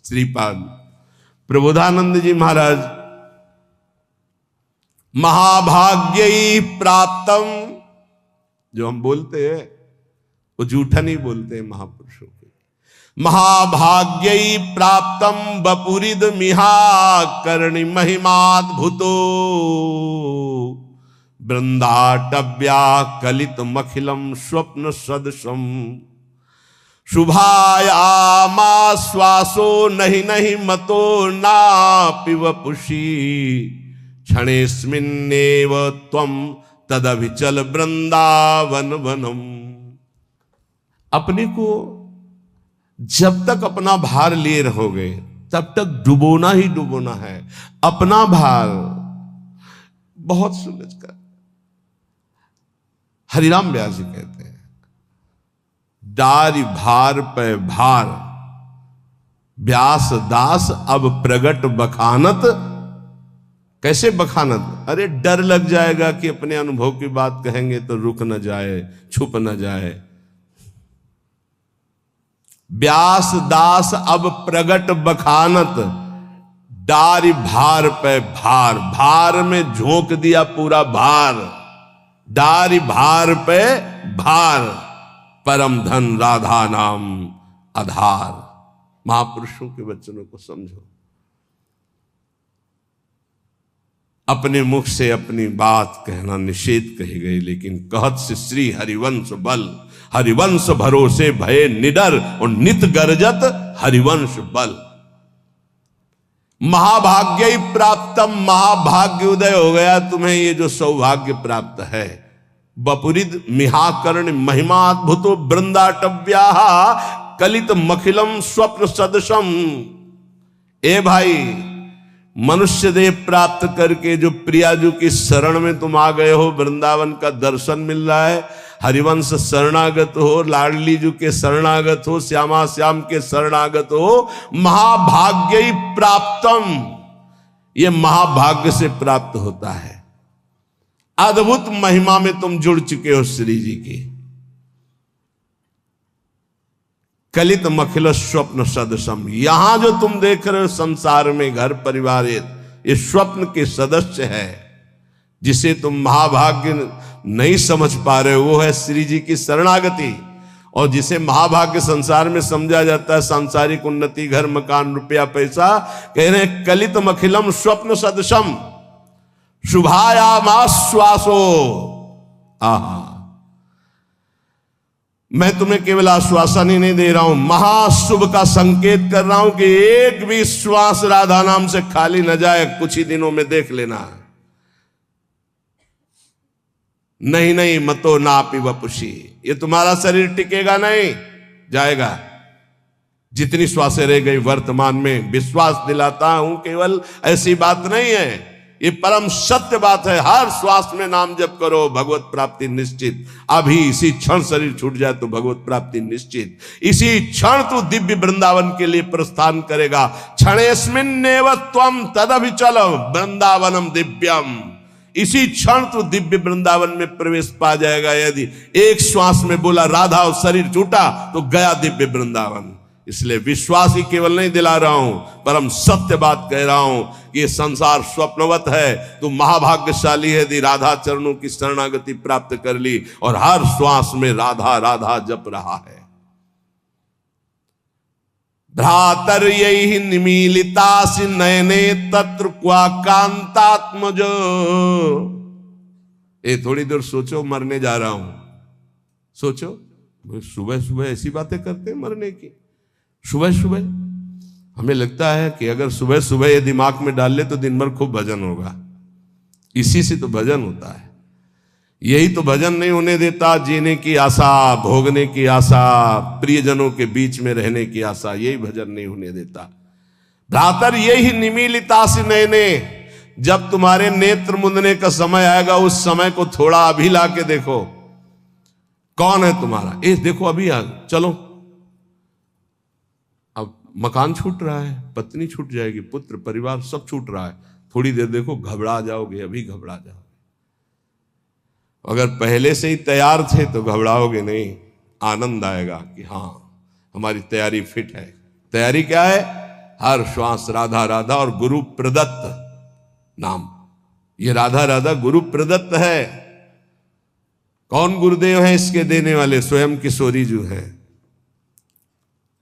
श्रीपाद प्रबोधानंद जी महाराज, महाभाग्यई प्राप्तम, जो हम बोलते हैं वो झूठा नहीं बोलते हैं महापुरुषों के, महाभाग्यई प्राप्तम बपुरिद मिहा करणी महिमाद्भुतो वृंदाटव्या कलित मखिलम स्वप्न सदृशम शुभायामाश्वासो नहीं नहीं मतो ना पिवपुषी क्षणेस्मिन्नेव त्वं तदभिचल वृंदावन वनम। अपने को जब तक अपना भार लिए रहोगे तब तक डुबोना ही डुबोना है। अपना भार बहुत सुलझ कर, हरिराम व्यास जी कहते हैं, डारी भार पे भार व्यास दास अब प्रगट बखानत। कैसे बखानत? अरे डर लग जाएगा कि अपने अनुभव की बात कहेंगे तो रुक न जाए, छुप न जाए। व्यास दास अब प्रगट बखानत, डारी भार पे भार, भार में झोंक दिया पूरा भार, डारी भार पे भार, परम धन राधा नाम आधार। महापुरुषों के वचनों को समझो। अपने मुख से अपनी बात कहना निषेध कही गई, लेकिन कहत से श्री हरिवंश बल, हरिवंश भरोसे भय निडर और नित गर्जत हरिवंश बल। महाभाग्य प्राप्तम, महाभाग्य उदय हो गया तुम्हें, ये जो सौभाग्य प्राप्त है। बपुरिद मिहाकर्ण महिमाद्भुतो वृंदाटव्या कलित मखिलम स्वप्न सदृशम। ए भाई, मनुष्य देह प्राप्त करके जो प्रियाजू की शरण में तुम आ गए हो, वृंदावन का दर्शन मिल रहा है, हरिवंश शरणागत हो, लाडली जू के शरणागत हो, श्यामा श्याम के शरणागत हो, महाभाग्य प्राप्तम, ये महाभाग्य से प्राप्त होता है। अद्भुत महिमा में तुम जुड़ चुके हो श्री जी की। कलित मखिल स्वप्न सदृशम, यहां जो तुम देख रहे हो संसार में घर परिवार, ये स्वप्न के सदस्य है। जिसे तुम महाभाग्य नहीं समझ पा रहे हो वो है श्री जी की शरणागति। और जिसे महाभाग्य संसार में समझा जाता है सांसारिक उन्नति, घर मकान रुपया पैसा, कह रहे हैं कलित मखिलम स्वप्न सदृशम शुभायामाश्वासो। आहा, मैं तुम्हें केवल आश्वासन ही नहीं दे रहा हूं, महाशुभ का संकेत कर रहा हूं कि एक भी श्वास राधा नाम से खाली न जाए। कुछ ही दिनों में देख लेना। नहीं नहीं मतो नापि वपुषी, ये तुम्हारा शरीर टिकेगा नहीं, जाएगा। जितनी श्वासें रह गई वर्तमान में, विश्वास दिलाता हूं केवल ऐसी बात नहीं है, ये परम सत्य बात है। हर श्वास में नाम जप करो, भगवत प्राप्ति निश्चित। अभी इसी क्षण शरीर छूट जाए तो भगवत प्राप्ति निश्चित। इसी क्षण तू दिव्य वृंदावन के लिए प्रस्थान करेगा। क्षणेस्मिन्नेव त्वं तदभिचल वृंदावनम दिव्यम, इसी क्षण तू दिव्य वृंदावन में प्रवेश पा जाएगा। यदि एक श्वास में बोला राधा और शरीर छूटा तो गया दिव्य वृंदावन। इसलिए विश्वास ही केवल नहीं दिला रहा हूं, परम सत्य बात कह रहा हूं कि ये संसार स्वप्नवत है। तू महाभाग्यशाली है यदि राधा चरणों की शरणागति प्राप्त कर ली और हर श्वास में राधा राधा जप रहा है। भ्रातर यही निमीलितासि नयने तत्र क्वा कांतात्मजो। ये थोड़ी देर सोचो, मरने जा रहा हूं। सोचो, सुबह सुबह ऐसी बातें करते हैं मरने की। सुबह सुबह हमें लगता है कि अगर सुबह सुबह ये दिमाग में डाल ले तो दिन भर खूब भजन होगा। इसी से तो भजन होता है। यही तो भजन नहीं होने देता जीने की आशा, भोगने की आशा, प्रियजनों के बीच में रहने की आशा, यही भजन नहीं होने देता। भ्रातर यही निमीलिता से नयने, जब तुम्हारे नेत्र मुंदने का समय आएगा उस समय को थोड़ा अभी ला के देखो। कौन है तुम्हारा? देखो अभी चलो। अब मकान छूट रहा है, पत्नी छूट जाएगी, पुत्र परिवार सब छूट रहा है। थोड़ी देर देखो, घबरा जाओगे, अभी घबरा जाओगे। अगर पहले से ही तैयार थे तो घबराओगे नहीं, आनंद आएगा कि हाँ हमारी तैयारी फिट है। तैयारी क्या है? हर श्वास राधा राधा, और गुरु प्रदत्त नाम, ये राधा राधा गुरु प्रदत्त है। कौन गुरुदेव है इसके देने वाले? स्वयं किशोरी जी हैं।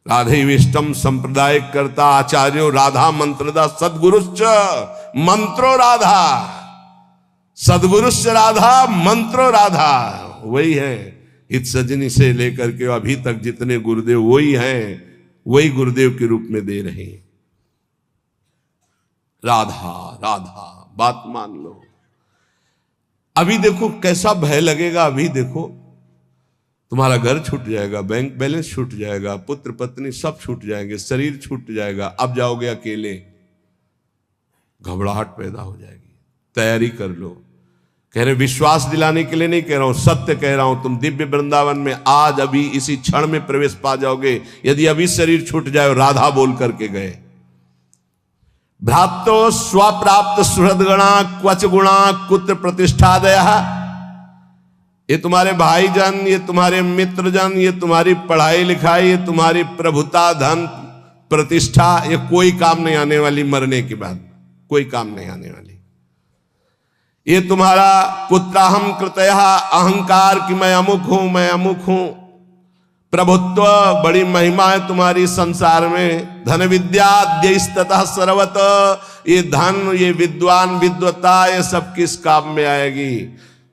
राधे विष्टम संप्रदाय करता आचार्यो राधा मंत्रदा सदगुरुश्च मंत्रो राधा, सदगुरुश्च राधा मंत्रो राधा। वही है, हित सजनी से लेकर के अभी तक जितने गुरुदेव वही हैं, वही गुरुदेव के रूप में दे रहे हैं। राधा राधा, बात मान लो। अभी देखो कैसा भय लगेगा, अभी देखो तुम्हारा घर छूट जाएगा, बैंक बैलेंस छूट जाएगा, पुत्र पत्नी सब छूट जाएंगे, शरीर छूट जाएगा, अब जाओगे अकेले, घबराहट पैदा हो जाएगी। तैयारी कर लो। कह रहे विश्वास दिलाने के लिए नहीं कह रहा हूं, सत्य कह रहा हूं। तुम दिव्य वृंदावन में आज अभी इसी क्षण में प्रवेश पा जाओगे, यदि अभी शरीर छूट जाए। राधा बोल करके गए। भ्रातो स्वप्राप्त सुहृदगणा क्वच गुणा कुत्र प्रतिष्ठादया। ये तुम्हारे भाईजान, ये तुम्हारे मित्रजन, ये तुम्हारी पढ़ाई लिखाई, ये तुम्हारी प्रभुता, धन, प्रतिष्ठा, ये कोई काम नहीं आने वाली। मरने के बाद कोई काम नहीं आने वाली। ये तुम्हारा कुत्राहम कृतया अहंकार कि मैं अमुक हूं, मैं अमुक हूं, प्रभुत्व, बड़ी महिमा है तुम्हारी संसार में। धन विद्या द्यस्तः सर्वत, ये धन, ये विद्वान, विद्वता, ये सब किस काम में आएगी?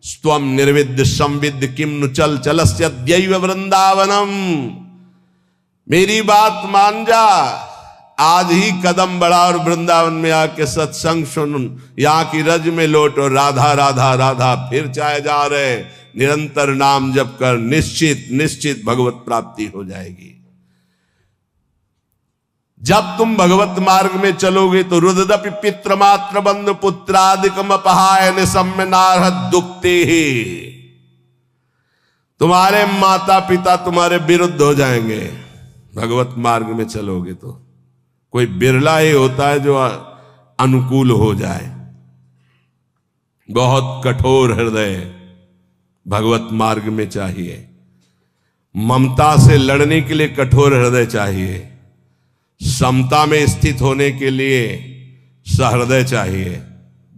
स्वम निर्विद्य संविद्य किम नु चल चलस्य दैव वृंदावनम। मेरी बात मान जा, आज ही कदम बढ़ा और वृंदावन में आके सत्संग सुन, यहां की रज में लौट और राधा राधा राधा फिर चाहे जा रहे। निरंतर नाम जप कर, निश्चित निश्चित भगवत प्राप्ति हो जाएगी। जब तुम भगवत मार्ग में चलोगे तो रुददपि पित्र मात्र बंधु पुत्रादिकम अपहाय निसम्य नारहत दुखते ही। तुम्हारे माता पिता तुम्हारे विरुद्ध हो जाएंगे भगवत मार्ग में चलोगे तो। कोई बिरला ही होता है जो अनुकूल हो जाए। बहुत कठोर हृदय भगवत मार्ग में चाहिए। ममता से लड़ने के लिए कठोर हृदय चाहिए। समता में स्थित होने के लिए सहृदय चाहिए।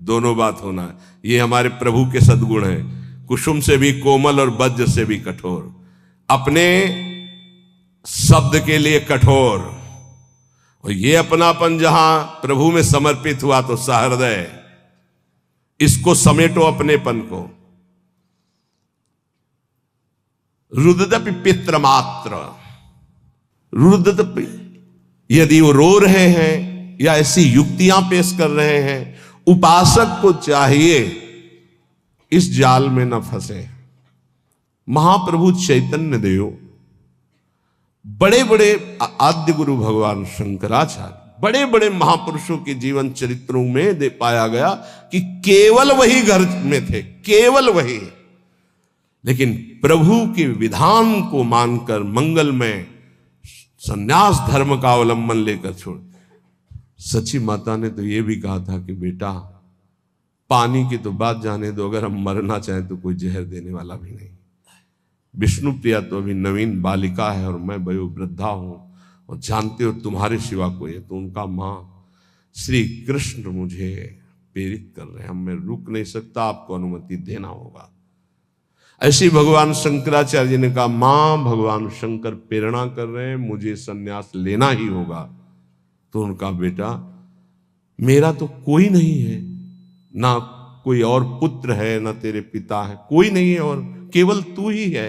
दोनों बात होना है। ये हमारे प्रभु के सद्गुण हैं। कुसुम से भी कोमल और वज्र से भी कठोर, अपने शब्द के लिए कठोर। और ये अपनापन जहां प्रभु में समर्पित हुआ तो सहृदय। इसको समेटो अपनेपन को। रुददपि पित्र मात्र, रुददपि, यदि वो रो रहे हैं या ऐसी युक्तियां पेश कर रहे हैं, उपासक को चाहिए इस जाल में न फंसे। महाप्रभु चैतन्य देव, बड़े बड़े आद्य गुरु भगवान शंकराचार्य, बड़े बड़े महापुरुषों के जीवन चरित्रों में दे पाया गया कि केवल वही घर में थे, केवल वही। लेकिन प्रभु के विधान को मानकर मंगल में संन्यास धर्म का अवलंबन लेकर छोड़। सची माता ने तो यह भी कहा था कि बेटा पानी की तो बात जाने दो, अगर हम मरना चाहें तो कोई जहर देने वाला भी नहीं। विष्णु प्रिया तो अभी नवीन बालिका है और मैं वयो वृद्धा हूं और जानते हो तुम्हारे सिवा कोई है। तो उनका मां श्री कृष्ण मुझे प्रेरित कर रहे हैं, मैं रुक नहीं सकता, आपको अनुमति देना होगा। ऐसे भगवान शंकराचार्य जी ने कहा मां भगवान शंकर प्रेरणा कर रहे हैं, मुझे सन्यास लेना ही होगा। तो उनका बेटा मेरा तो कोई नहीं है, ना कोई और पुत्र है, ना तेरे पिता है, कोई नहीं है और केवल तू ही है।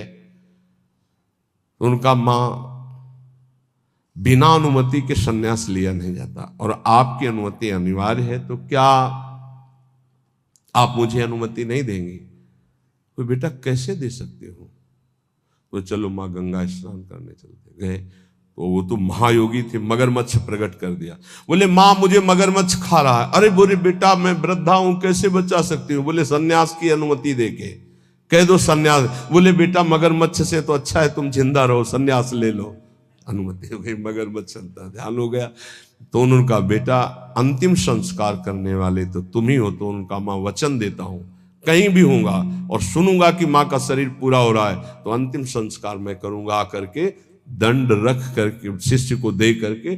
उनका मां बिना अनुमति के सन्यास लिया नहीं जाता और आपकी अनुमति अनिवार्य है, तो क्या आप मुझे अनुमति नहीं देंगी? तो बेटा कैसे दे सकते हो? तो चलो मां गंगा स्नान करने चलते गए। तो वो तो महायोगी थे, मगरमच्छ प्रकट कर दिया। बोले मां मुझे मगरमच्छ खा रहा है। अरे बोले बेटा मैं वृद्धा हूं, कैसे बचा सकती हूँ? बोले सन्यास की अनुमति देके कह दो सन्यास। बोले बेटा मगरमच्छ से तो अच्छा है तुम जिंदा रहो, सन्यास ले लो। अनुमति हो गई, मगरमच्छ ध्यान हो गया। तो उनका बेटा अंतिम संस्कार करने वाले तो तुम ही हो। तो उनका मां वचन देता हूं कहीं भी होऊंगा और सुनूंगा कि मां का शरीर पूरा हो रहा है तो अंतिम संस्कार मैं करूंगा। आकर के दंड रख करके शिष्य को दे करके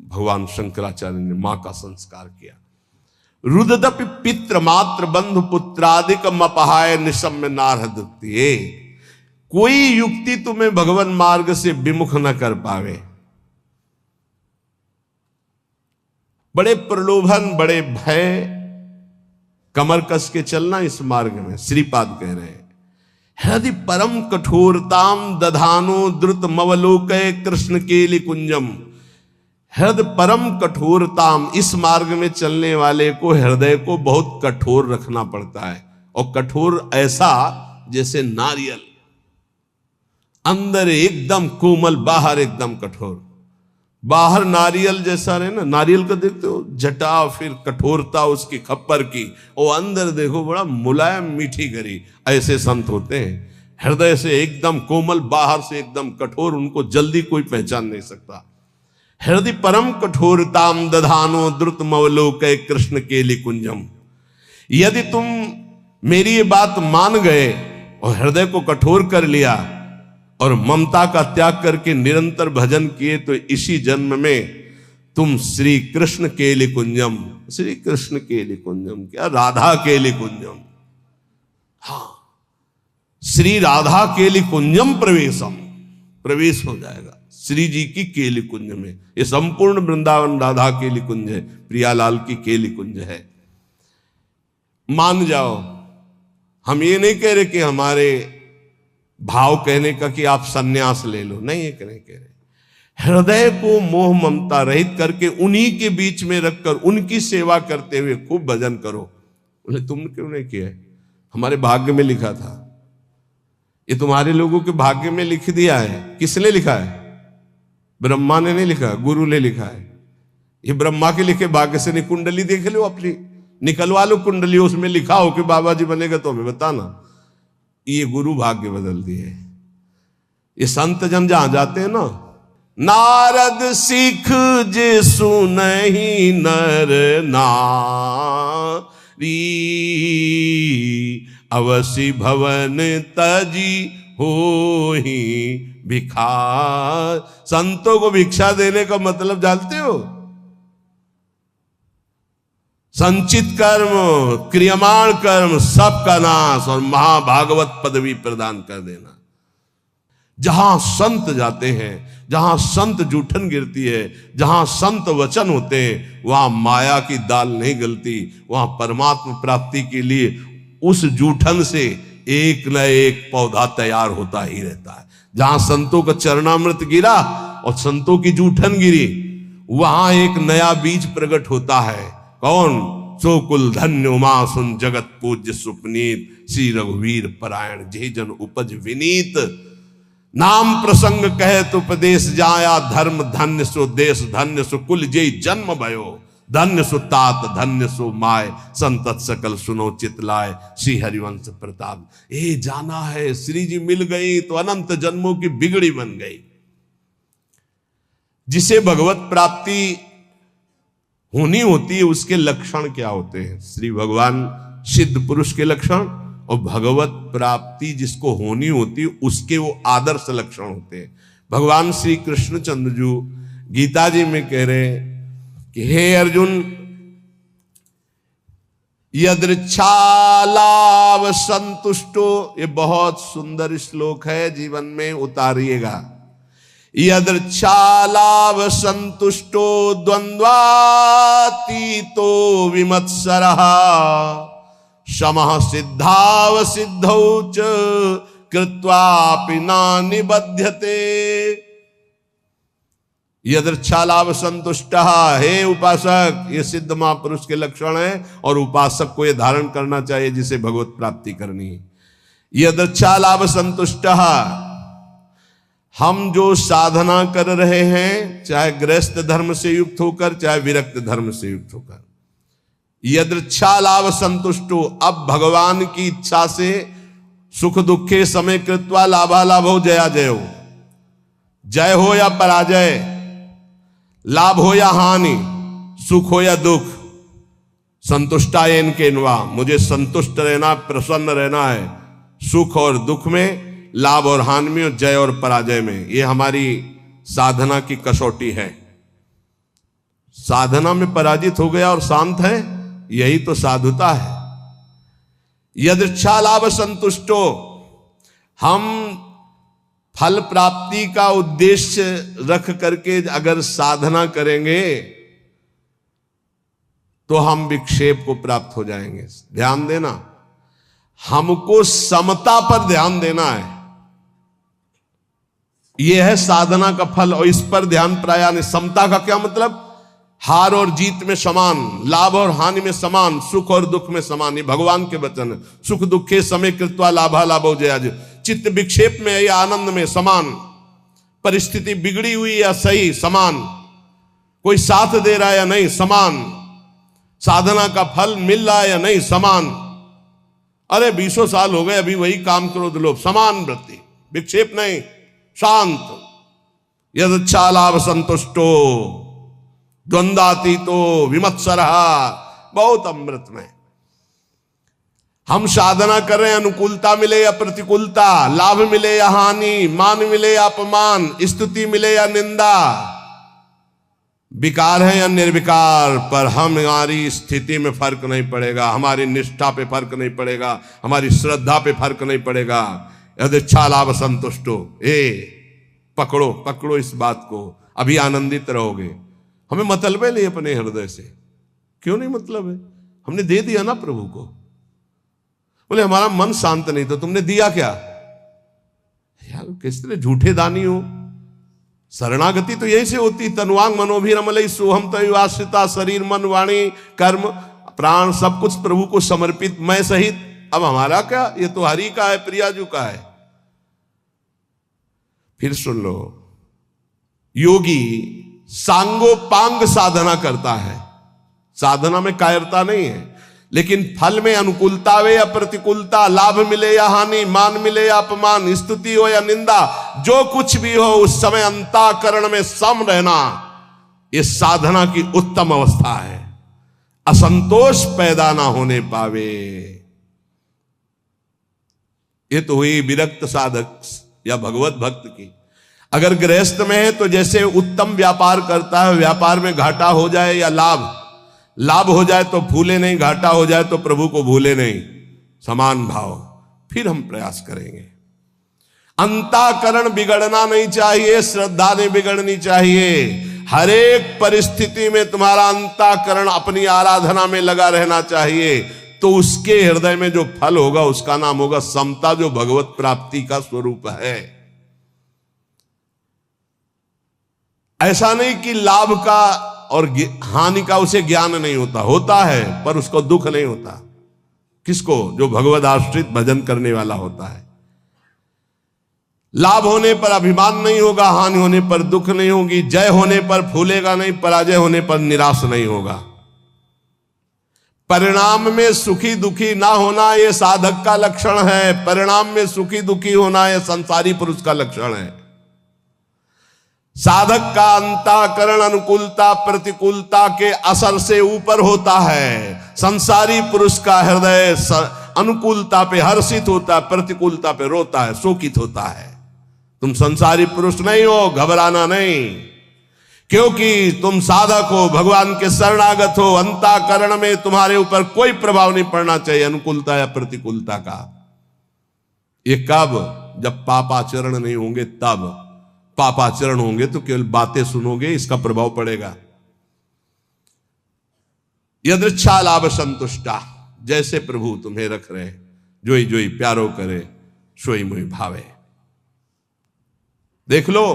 भगवान शंकराचार्य ने मां का संस्कार किया। रुददपि पित्र मात्र बंधु पुत्रादिकम अपहाय निशम्य नारहदत्तिये। कोई युक्ति तुम्हें भगवान मार्ग से विमुख न कर पावे। बड़े प्रलोभन, बड़े भय, कमर कस के चलना इस मार्ग में। श्रीपाद कह रहे हैं, हृदय परम कठोरताम दधानो द्रुत मवलोकय कृष्ण केलि कुंजम। हृदय परम कठोरताम, इस मार्ग में चलने वाले को हृदय को बहुत कठोर रखना पड़ता है। और कठोर ऐसा जैसे नारियल, अंदर एकदम कोमल, बाहर एकदम कठोर। बाहर नारियल जैसा रहे ना, नारियल का देखते हो जटा, फिर कठोरता उसकी खप्पर की, और अंदर देखो बड़ा मुलायम मीठी गरी। ऐसे संत होते हैं, हृदय से एकदम कोमल, बाहर से एकदम कठोर, उनको जल्दी कोई पहचान नहीं सकता। हृदय परम कठोरताम दधानो द्रुत मवलोकय कृष्ण केलि कुंजम। यदि तुम मेरी ये बात मान गए और हृदय को कठोर कर लिया और ममता का त्याग करके निरंतर भजन किए, तो इसी जन्म में तुम श्री कृष्ण केलि कुंजम, श्री कृष्ण केलि कुंजम क्या, राधा केलि कुंजम, हाँ, श्री राधा केलि कुंजम प्रवेशम, प्रवेश हो जाएगा श्री जी की केलि कुंज में। ये संपूर्ण वृंदावन राधा केलि कुंज है, प्रियालाल की केलि कुंज है। मान जाओ, हम ये नहीं कह रहे कि हमारे भाव कहने का कि आप सन्यास ले लो, नहीं, ये नहीं कह रहे। हृदय को मोह ममता रहित करके उन्हीं के बीच में रखकर उनकी सेवा करते हुए खूब भजन करो। बोले तुमने क्यों नहीं किया? हमारे भाग्य में लिखा था। ये तुम्हारे लोगों के भाग्य में लिख दिया है। किसने लिखा है? ब्रह्मा ने नहीं लिखा, गुरु ने लिखा है। ये ब्रह्मा के लिखे भाग्य से नहीं। कुंडली देख लो अपनी, निकलवा लो कुंडली, उसमें लिखा हो कि बाबा जी बनेगा तो हमें बताना। ये गुरु भाग्य बदल दिए। ये संत जन जहां जाते हैं ना, नारद सिख जे सुनहि नर नारी, अवसि भवन तजी होहि भिखार। संतों को भिक्षा देने का मतलब जानते हो? संचित कर्म, क्रियमाण कर्म सबका नाश और महाभागवत पदवी प्रदान कर देना। जहां संत जाते हैं, जहां संत जूठन गिरती है, जहां संत वचन होते हैं, वहां माया की दाल नहीं गलती। वहां परमात्मा प्राप्ति के लिए उस जूठन से एक न एक पौधा तैयार होता ही रहता है। जहां संतों का चरणामृत गिरा और संतों की जूठन गिरी, वहां एक नया बीज प्रकट होता है। कौन? सो कुल धन्य उमा सुन जगत पूज्य सुपनीत, श्री रघुवीर परायण जे जन उपज विनीत। नाम प्रसंग कहे तो उपदेश जाया, धर्म धन्य सो देश धन्य सो कुल जे जन्म भयो। धन्य सो तात धन्य सो माय, संतत सकल सुनो चितलाय, श्री हरिवंश प्रताप। ए जाना है श्री जी मिल गई तो अनंत जन्मों की बिगड़ी बन गई। जिसे भगवत प्राप्ति होनी होती है उसके लक्षण क्या होते हैं? श्री भगवान सिद्ध पुरुष के लक्षण और भगवत प्राप्ति जिसको होनी होती है उसके वो आदर्श लक्षण होते हैं। भगवान श्री कृष्णचंद्र जी गीता जी में कह रहे हैं कि हे अर्जुन, यदृच्छालाभ संतुष्टो, ये बहुत सुंदर श्लोक है, जीवन में उतारिएगा। यदृच्छालाभ संतुष्टो द्वंद्वातीतो विमत्सरः, समः सिद्धाव सिद्धौ च कृत्वापि न निबध्यते। यदृच्छालाभ संतुष्टः, हे उपासक, ये सिद्ध महापुरुष के लक्षण है और उपासक को ये धारण करना चाहिए जिसे भगवत प्राप्ति करनी है। यदृच्छालाभ संतुष्टः, हम जो साधना कर रहे हैं, चाहे गृहस्थ धर्म से युक्त होकर चाहे विरक्त धर्म से युक्त होकर, यदृच्छालाभ संतुष्टो, अब भगवान की इच्छा से सुख दुखे समय कृत्वा लाभालाभ हो जया जय हो, जय हो या पराजय, लाभ हो या हानि, सुख हो या दुख, संतुष्टायन के नवा, मुझे संतुष्ट रहना, प्रसन्न रहना है सुख और दुख में, लाभ और हानि में, जय और पराजय में। ये हमारी साधना की कसौटी है। साधना में पराजित हो गया और शांत है, यही तो साधुता है। यदृच्छा लाभ संतुष्टो, हम फल प्राप्ति का उद्देश्य रख करके अगर साधना करेंगे तो हम विक्षेप को प्राप्त हो जाएंगे। ध्यान देना, हमको समता पर ध्यान देना है, यह है साधना का फल। और इस पर ध्यान प्राया नहीं। समता का क्या मतलब? हार और जीत में समान, लाभ और हानि में समान, सुख और दुख में समान। ये भगवान के वचन है। सुख दुखे समय कृत्वा लाभा लाभो जयाज। चित्त विक्षेप में या आनंद में समान, परिस्थिति बिगड़ी हुई या सही समान, कोई साथ दे रहा है या नहीं समान, साधना का फल मिल रहा है या नहीं समान। अरे 20 साल हो गए अभी वही काम क्रोध लोभ, समान वृत्ति, विक्षेप नहीं, शांत। यदच्छा लाभ संतुष्टो द्वंद्वातीतो विमत्सरः, बहुत अमृत में। हम साधना कर रहे हैं, अनुकूलता मिले या प्रतिकूलता, लाभ मिले या हानि, मान मिले या अपमान, स्तुति मिले या निंदा, विकार है या निर्विकार, पर हमारी स्थिति में फर्क नहीं पड़ेगा, हमारी निष्ठा पे फर्क नहीं पड़ेगा, हमारी श्रद्धा पे फर्क नहीं पड़ेगा। यदच्छा लाभ संतुष्टो, पकड़ो पकड़ो इस बात को, अभी आनंदित रहोगे। हमें मतलब है नहीं अपने हृदय से, क्यों नहीं मतलब है? हमने दे दिया ना प्रभु को। बोले हमारा मन शांत नहीं, तो तुमने दिया क्या? यार किस तरह झूठे दानी हो। शरणागति तो यही से होती, तनुवांग मनोभिरमलई सोहम तयुवाश्रिता, शरीर मन वाणी कर्म प्राण सब कुछ प्रभु को समर्पित, मैं सहित। अब हमारा क्या, ये तो हरि का है, प्रियाजू का है। फिर सुन लो, योगी सांगोपांग साधना करता है, साधना में कायरता नहीं है, लेकिन फल में अनुकूलता हो या प्रतिकूलता, लाभ मिले या हानि, मान मिले या अपमान, स्तुति हो या निंदा, जो कुछ भी हो उस समय अंतःकरण में सम रहना, ये साधना की उत्तम अवस्था है। असंतोष पैदा ना होने पावे। ये तो हुई विरक्त साधक या भगवत भक्त की। अगर गृहस्थ में है तो जैसे उत्तम व्यापार करता है, व्यापार में घाटा हो जाए या लाभ हो जाए तो भूले नहीं, घाटा हो जाए तो प्रभु को भूले नहीं, समान भाव। फिर हम प्रयास करेंगे। अंतःकरण बिगड़ना नहीं चाहिए, श्रद्धा नहीं बिगड़नी चाहिए। हर एक परिस्थिति में तुम्हारा अंतःकरण अपनी आराधना में लगा रहना चाहिए, तो उसके हृदय में जो फल होगा उसका नाम होगा समता, जो भगवत प्राप्ति का स्वरूप है। ऐसा नहीं कि लाभ का और हानि का उसे ज्ञान नहीं होता, होता है, पर उसको दुख नहीं होता। किसको? जो भगवद आश्रित भजन करने वाला होता है। लाभ होने पर अभिमान नहीं होगा, हानि होने पर दुख नहीं होगी, जय होने पर फूलेगा नहीं, पराजय होने पर निराश नहीं होगा। परिणाम में सुखी दुखी ना होना यह साधक का लक्षण है, परिणाम में सुखी दुखी होना यह संसारी पुरुष का लक्षण है। साधक का अंतःकरण अनुकूलता प्रतिकूलता के असर से ऊपर होता है। संसारी पुरुष का हृदय अनुकूलता पे हर्षित होता है, प्रतिकूलता पे रोता है, शोकित होता है। तुम संसारी पुरुष नहीं हो, घबराना नहीं, क्योंकि तुम साधक हो, भगवान के शरणागत हो। अंतःकरण में तुम्हारे ऊपर कोई प्रभाव नहीं पड़ना चाहिए अनुकूलता या प्रतिकूलता का। ये कब? जब पापाचरण नहीं होंगे तब। पापाचरण होंगे तो केवल बातें सुनोगे, इसका प्रभाव पड़ेगा। यदृच्छा लाभ संतुष्टा, जैसे प्रभु तुम्हें रख रहे, जोई जोई प्यारो करे, सोई मुई भावे। देख लो,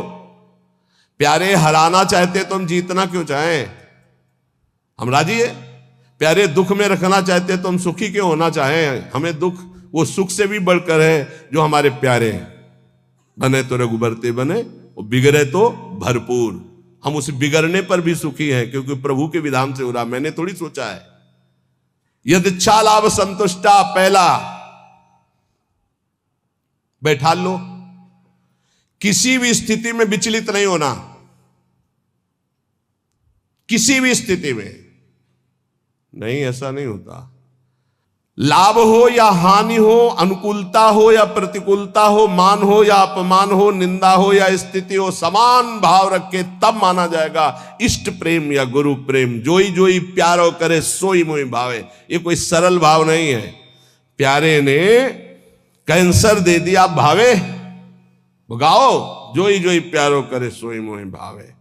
प्यारे हराना चाहते तो हम जीतना क्यों चाहें? हम राजी है। प्यारे दुख में रखना चाहते तो हम सुखी क्यों होना चाहें? हमें दुख वो सुख से भी बढ़कर है जो हमारे प्यारे हैं। बने तो रघुबरते बने, बिगड़े तो भरपूर। हम उस बिगड़ने पर भी सुखी हैं, क्योंकि प्रभु के विधान से हो रहा, मैंने थोड़ी सोचा है। यदृच्छा लाभ संतुष्टा, पहला बैठा लो, किसी भी स्थिति में विचलित नहीं होना, किसी भी स्थिति में नहीं, ऐसा नहीं होता। लाभ हो या हानि हो, अनुकूलता हो या प्रतिकूलता हो, मान हो या अपमान हो, निंदा हो या स्थिति हो, समान भाव रख के तब माना जाएगा इष्ट प्रेम या गुरु प्रेम। जोई जोई प्यारो करे सोई मोई भावे। ये कोई सरल भाव नहीं है। प्यारे ने कैंसर दे दिया भावे, गाओ जोई जोई प्यारो करे सोई मोई भावे।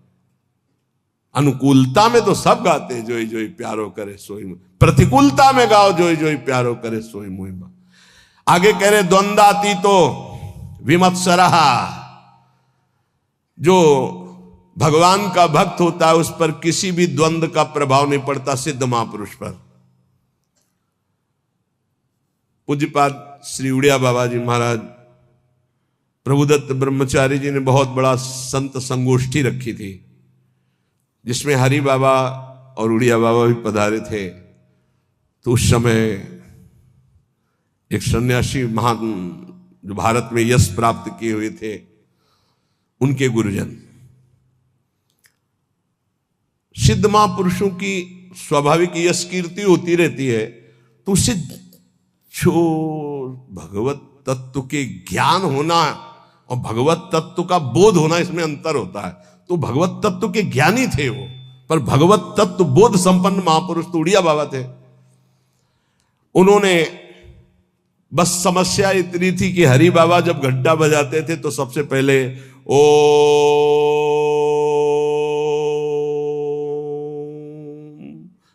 अनुकूलता में तो सब गाते हैं जोई जोई प्यारो करे सोई मोई, प्रतिकूलता में गाओ जोई जोई प्यारो करे सोई मोई भावे। आगे कह रहे द्वंद्वाती तो विमत्सरहा। जो भगवान का भक्त होता है उस पर किसी भी द्वंद्व का प्रभाव नहीं पड़ता, सिद्ध महापुरुष पर। पूज्यपाद श्री उड़िया बाबा जी महाराज प्रभुदत्त ब्रह्मचारी जी ने बहुत बड़ा संत संगोष्ठी रखी थी, जिसमें हरि बाबा और उड़िया बाबा भी पधारे थे। तो उस समय एक सन्यासी महान जो भारत में यश प्राप्त किए हुए थे, उनके गुरुजन, सिद्ध महापुरुषों की स्वाभाविक यश कीर्ति होती रहती है, तो उससे जो भगवत तत्व के ज्ञान होना और भगवत तत्व का बोध होना, इसमें अंतर होता है। तो भगवत तत्व के ज्ञानी थे वो, पर भगवत तत्व बोध संपन्न महापुरुष तो उड़िया बाबा थे। उन्होंने बस समस्या इतनी थी कि हरि बाबा जब घंटा बजाते थे तो सबसे पहले ओ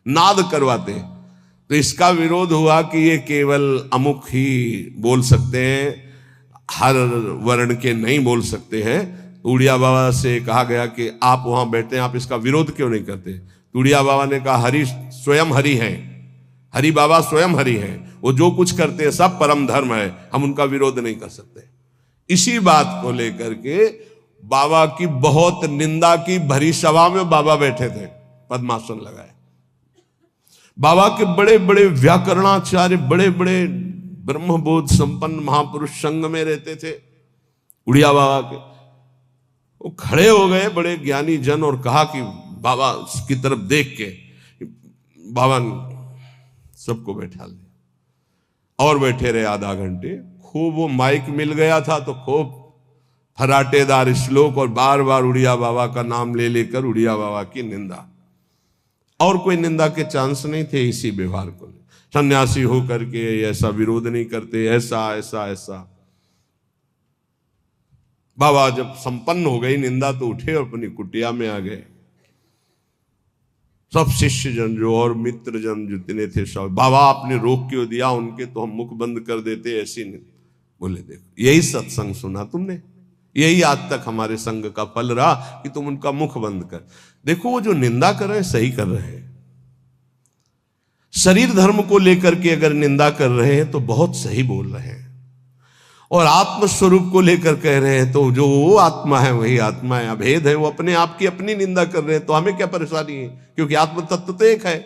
नाद करवाते। तो इसका विरोध हुआ कि ये केवल अमुक ही बोल सकते हैं, हर वर्ण के नहीं बोल सकते हैं। उड़िया बाबा से कहा गया कि आप वहां बैठते हैं, आप इसका विरोध क्यों नहीं करते? उड़िया बाबा ने कहा हरि स्वयं हरि हैं, हरि बाबा स्वयं हरि हैं, वो जो कुछ करते हैं सब परम धर्म है, हम उनका विरोध नहीं कर सकते। इसी बात को लेकर के बाबा की बहुत निंदा की भरी सभा में बाबा बैठे थे, पद्मासन लगाए। बाबा के बड़े बड़े व्याकरणाचार्य, बड़े बड़े ब्रह्मबोध संपन्न महापुरुष संग में रहते थे उड़िया बाबा के। वो खड़े हो गए बड़े ज्ञानी जन और कहा कि बाबा की तरफ देख के, बाबा ने सबको बैठा लिया और बैठे रहे आधा घंटे। खूब वो माइक मिल गया था तो खूब फराटेदार श्लोक और बार बार उड़िया बाबा का नाम ले लेकर उड़िया बाबा की निंदा, और कोई निंदा के चांस नहीं थे। इसी व्यवहार को सन्यासी होकर के ऐसा विरोध नहीं करते, ऐसा ऐसा ऐसा। बाबा जब संपन्न हो गई निंदा तो उठे और अपनी कुटिया में आ गए। सब शिष्य जन जो और मित्र जन जितने थे सब, बाबा आपने रोक क्यों दिया उनके, तो हम मुख बंद कर देते, ऐसी नहीं। बोले देखो यही सत्संग सुना तुमने, यही आज तक हमारे संग का फल रहा कि तुम उनका मुख बंद कर। देखो वो जो निंदा कर रहे हैं सही कर रहे हैं। शरीर धर्म को लेकर के अगर निंदा कर रहे हैं तो बहुत सही बोल रहे हैं, और आत्म स्वरूप को लेकर कह रहे हैं तो जो वो आत्मा है वही आत्मा है, अभेद है, वो अपने आप की अपनी निंदा कर रहे हैं। तो हमें क्या परेशानी है, क्योंकि आत्म तत्व तो एक है।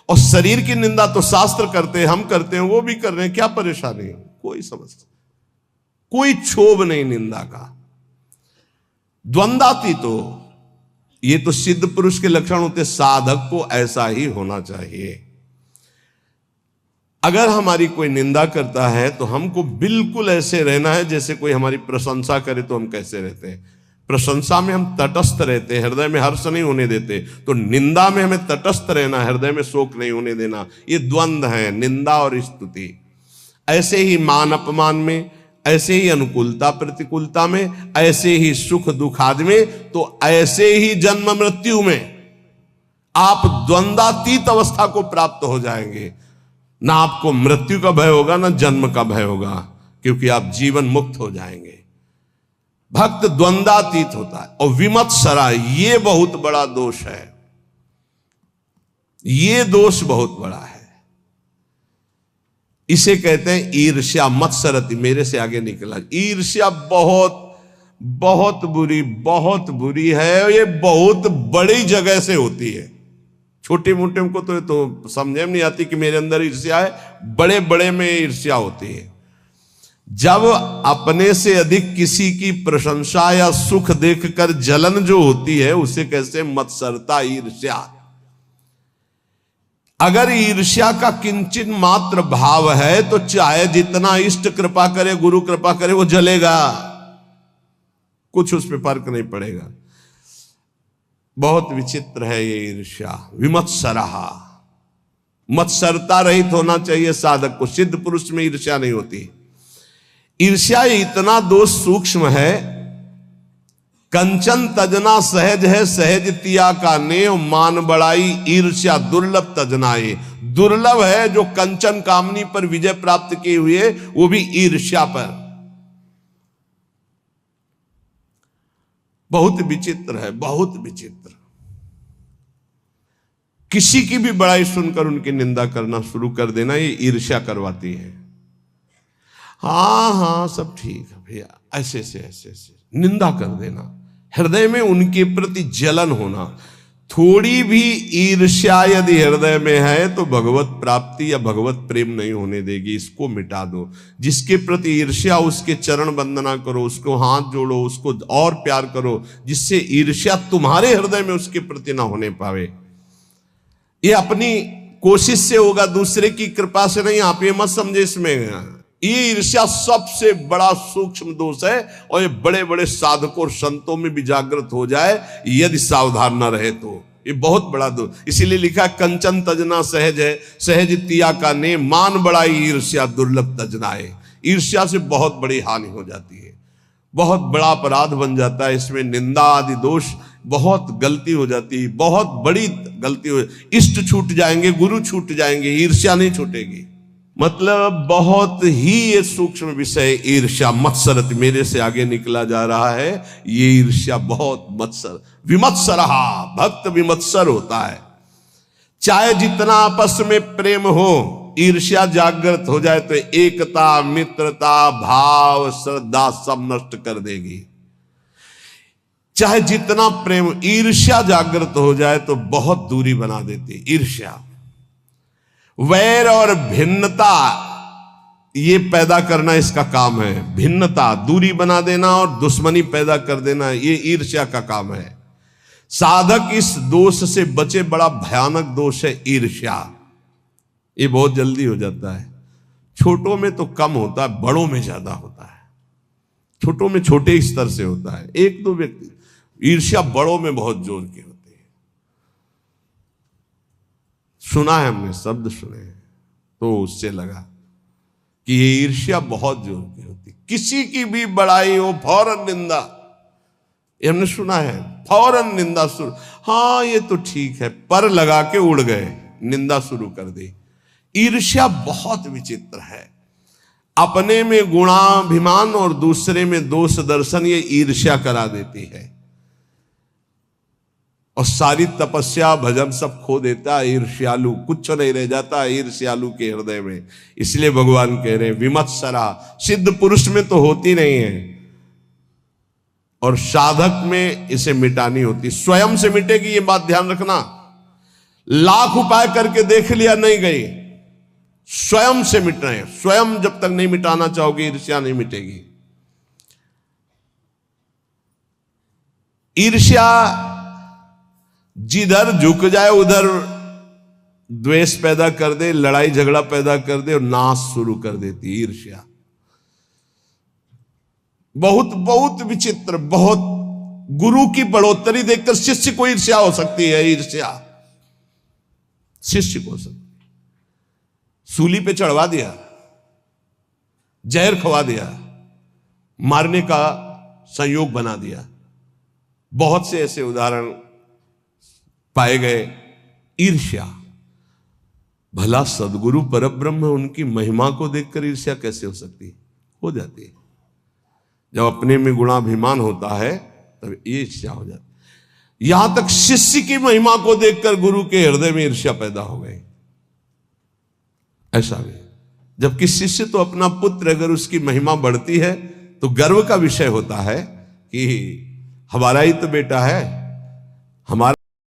और शरीर की निंदा तो शास्त्र करते हैं, हम करते हैं, वो भी कर रहे हैं, क्या परेशानी है? कोई समस्या, कोई क्षोभ नहीं निंदा का। द्वंद्वाती तो ये तो सिद्ध पुरुष के लक्षण होते, साधक को ऐसा ही होना चाहिए। अगर हमारी कोई निंदा करता है तो हमको बिल्कुल ऐसे रहना है जैसे कोई हमारी प्रशंसा करे तो हम कैसे रहते हैं। प्रशंसा में हम तटस्थ रहते हैं, हृदय में हर्ष नहीं होने देते। तो निंदा में हमें तटस्थ रहना, हृदय में शोक नहीं होने देना। ये द्वंद्व है, निंदा और स्तुति। ऐसे ही मान अपमान में, ऐसे ही अनुकूलता प्रतिकूलता में, ऐसे ही सुख दुख आदि में, तो ऐसे ही जन्म मृत्यु में आप द्वंद्वातीत अवस्था को प्राप्त हो जाएंगे। ना आपको मृत्यु का भय होगा, ना जन्म का भय होगा, क्योंकि आप जीवन मुक्त हो जाएंगे। भक्त द्वंद्वातीत होता है। और विमत्सरा, ये बहुत बड़ा दोष है, ये दोष बहुत बड़ा है। इसे कहते हैं ईर्ष्या। मत्सरति, मेरे से आगे निकला। ईर्ष्या बहुत बहुत बुरी है। ये बहुत बड़ी जगह से होती है। छोटे मोटे को तो समझे में नहीं आती कि मेरे अंदर ईर्ष्या है, बड़े बड़े में ईर्ष्या होती है। जब अपने से अधिक किसी की प्रशंसा या सुख देखकर जलन जो होती है, उसे कैसे मत्सरता, ईर्ष्या। अगर ईर्ष्या का किंचित मात्र भाव है तो चाहे जितना इष्ट कृपा करे, गुरु कृपा करे, वो जलेगा, कुछ उस पर फर्क नहीं पड़ेगा। बहुत विचित्र है ये ईर्ष्या। विमत्सरहा, मत्सरता रहित होना चाहिए साधक को। सिद्ध पुरुष में ईर्ष्या नहीं होती। ईर्ष्या इतना दोष सूक्ष्म है, कंचन तजना सहज है, सहज तिया का नेव, मान बड़ाई ईर्ष्या दुर्लभ तजनाए। दुर्लभ है जो कंचन कामनी पर विजय प्राप्त किए हुए, वो भी ईर्ष्या पर। बहुत विचित्र है, बहुत विचित्र। किसी की भी बड़ाई सुनकर उनकी निंदा करना शुरू कर देना, ये ईर्ष्या करवाती है। हाँ हाँ सब ठीक है भैया, ऐसे से ऐसे से निंदा कर देना, हृदय में उनके प्रति जलन होना। थोड़ी भी ईर्ष्या यदि हृदय में है तो भगवत प्राप्ति या भगवत प्रेम नहीं होने देगी। इसको मिटा दो। जिसके प्रति ईर्ष्या, उसके चरण वंदना करो, उसको हाथ जोड़ो, उसको और प्यार करो, जिससे ईर्ष्या तुम्हारे हृदय में उसके प्रति ना होने पावे। ये अपनी कोशिश से होगा, दूसरे की कृपा से नहीं। आप ये मत समझे इसमें। ये ईर्ष्या सबसे बड़ा सूक्ष्म दोष है, और ये बड़े बड़े साधकों और संतों में भी जागृत हो जाए यदि सावधान न रहे तो ये बहुत बड़ा दोष। इसीलिए लिखा कंचन तजना सहज है, सहज तिया का ने, मान बड़ाई ईर्ष्या दुर्लभ तजनाए। ईर्ष्या से बहुत बड़ी हानि हो जाती है, बहुत बड़ा अपराध बन जाता है। इसमें निंदा आदि दोष, बहुत गलती हो जाती है, बहुत बड़ी गलती हो। इष्ट छूट जाएंगे, गुरु छूट जाएंगे, ईर्ष्या नहीं छूटेगी। मतलब बहुत ही ये सूक्ष्म विषय ईर्ष्या। मत्सरत मेरे से आगे निकला जा रहा है। ये ईर्ष्या बहुत मत्सर, विमत्सरहा, भक्त विमत्सर होता है। चाहे जितना आपस में प्रेम हो, ईर्ष्या जागृत हो जाए तो एकता, मित्रता, भाव, श्रद्धा सब नष्ट कर देगी। चाहे जितना प्रेम, ईर्ष्या जागृत हो जाए तो बहुत दूरी बना देती ईर्ष्या। वैर और भिन्नता ये पैदा करना इसका काम है। भिन्नता, दूरी बना देना और दुश्मनी पैदा कर देना, ये ईर्ष्या का काम है। साधक इस दोष से बचे। बड़ा भयानक दोष है ईर्ष्या। ये बहुत जल्दी हो जाता है। छोटों में तो कम होता है, बड़ों में ज्यादा होता है। छोटों में छोटे स्तर से होता है, एक दो व्यक्ति। ईर्ष्या बड़ों में बहुत जोर की होती है। सुना है हमने, शब्द सुने हैं, तो उससे लगा कि ये ईर्ष्या बहुत जोर की होती। किसी की भी बड़ाई हो, फौरन निंदा। ये हमने सुना है, फौरन निंदा शुरू। हाँ ये तो ठीक है, पर लगा के उड़ गए, निंदा शुरू कर दी। ईर्ष्या बहुत विचित्र है। अपने में गुणाभिमान और दूसरे में दोष दर्शन, ये ईर्ष्या करा देती है। और सारी तपस्या भजन सब खो देता है ईर्ष्यालु। कुछ नहीं रह जाता ईर्ष्यालु के हृदय में। इसलिए भगवान कह रहे हैं विमत्सरा। सिद्ध पुरुष में तो होती नहीं है, और साधक में इसे मिटानी होती। स्वयं से मिटेगी, ये बात ध्यान रखना। लाख उपाय करके देख लिया, नहीं गई। स्वयं से मिट रहे हैं। स्वयं जब तक नहीं मिटाना चाहोगे, ईर्ष्या नहीं मिटेगी। ईर्ष्या जिधर झुक जाए उधर द्वेष पैदा कर दे, लड़ाई झगड़ा पैदा कर दे और नाश शुरू कर देती ईर्ष्या। बहुत बहुत विचित्र। बहुत गुरु की बढ़ोतरी देखकर शिष्य को ईर्ष्या हो सकती है। ईर्ष्या शिष्य को हो सकती। सूली पे चढ़वा दिया, जहर खवा दिया, मारने का संयोग बना दिया। बहुत से ऐसे उदाहरण पाए गए। ईर्ष्या। भला सदगुरु परब्रह्म, उनकी महिमा को देखकर ईर्ष्या कैसे हो सकती है? हो जाती है। जब अपने में गुणाभिमान होता है तब ईर्ष्या हो जाती है। यहां तक शिष्य की महिमा को देखकर गुरु के हृदय में ईर्ष्या पैदा हो गई। ऐसा भी, जबकि शिष्य तो अपना पुत्र, अगर उसकी महिमा बढ़ती है तो गर्व का विषय होता है कि हमारा ही तो बेटा है, हमारा